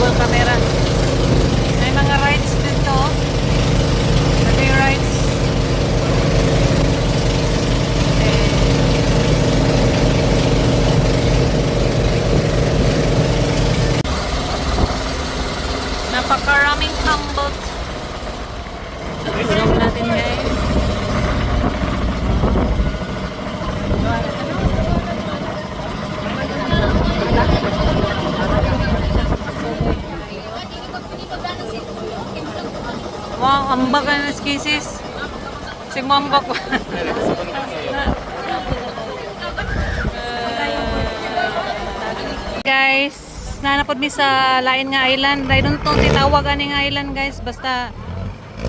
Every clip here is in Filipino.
double camera. May mga rides dito. May rides. Napakaraming tambot. Tulong natin guys. Wow, ambak na skisis. Simambak ko. Guys, nanapod mi sa lain nga island. I don't know titawag ani nga island guys. Basta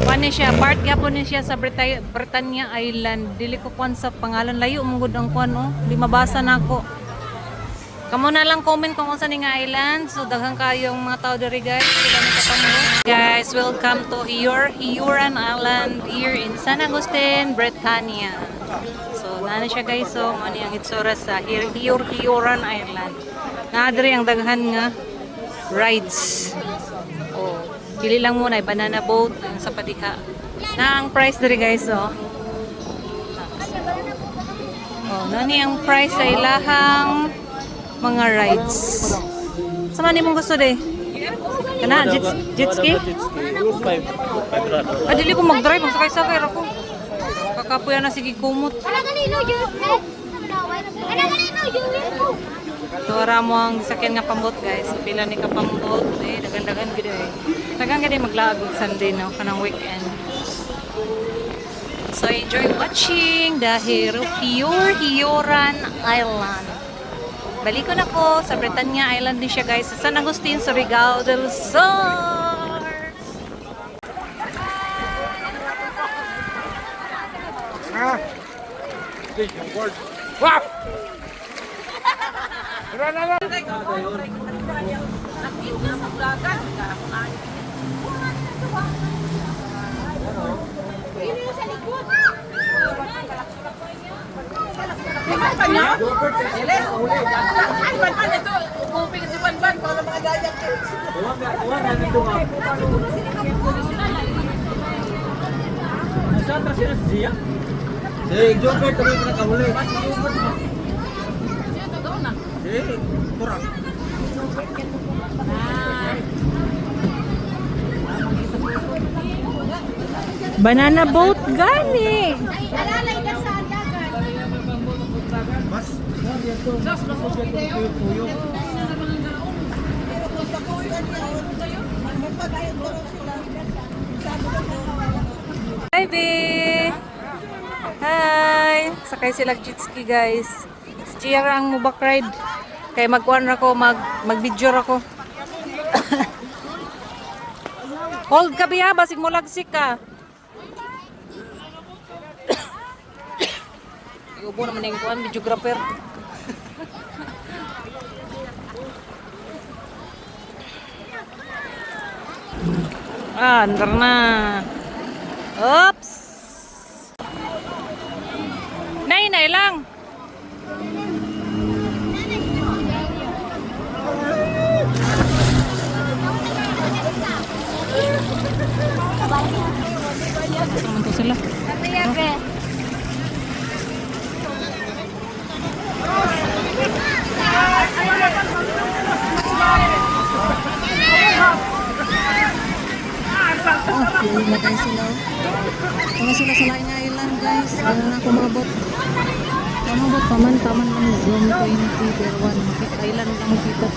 ano siya, part gyapon ni siya sa Britannia Island. Dili ko kuan sa pangalan, layo mong gud ang kuan oh. Di mabasa nako. Kamo na lang comment kung unsa ni nga island. So daghang kayong mga tao diri guys. Sila ni katambo. Guys, welcome to Hiyuran Island here in San Agustin, Britannia. So nana siya guys, so ano ang itsura sa Hiyuran Island. Naa diri ang daghan nga rides. Oh, pili lang muna banana boat sa padiha. Na ang price diri guys oh. Oh, nani ang price sa ilahang mga rides. Sama ni mong gusto de? Kana jet ski? Dili ko mag-drive, magsakay-sakay ako. Kakapuya na sige kumot. Tora mo ang sakyan nga pambot guys. Pila ni ka pambot eh, dagan-dagan gid eh. Dagan gid maglaagog Sunday no, kanang weekend. So enjoy watching the Hiyuran Island. Balik ko na po sa Britannia Island din siya guys. Sa San Agustin, Surigao del Sur. Wow! Joker kami pinakahuli. Kurang. Banana boat gani. Baby. Hi. Sakay sila jet ski guys. Si Chiara ang mubak ride. Kaya magkuhan ako, mag-video ako. Hold ka biya, basig mo lagsik ka. Iubo naman yung kuhan, videographer. Andar na. Oops. Nay lang. Ito sila. Matay sila. Mga sila sa lain nga island guys. Ano na kumabot. Kumabot paman lang. 120 per 1 island lang kita.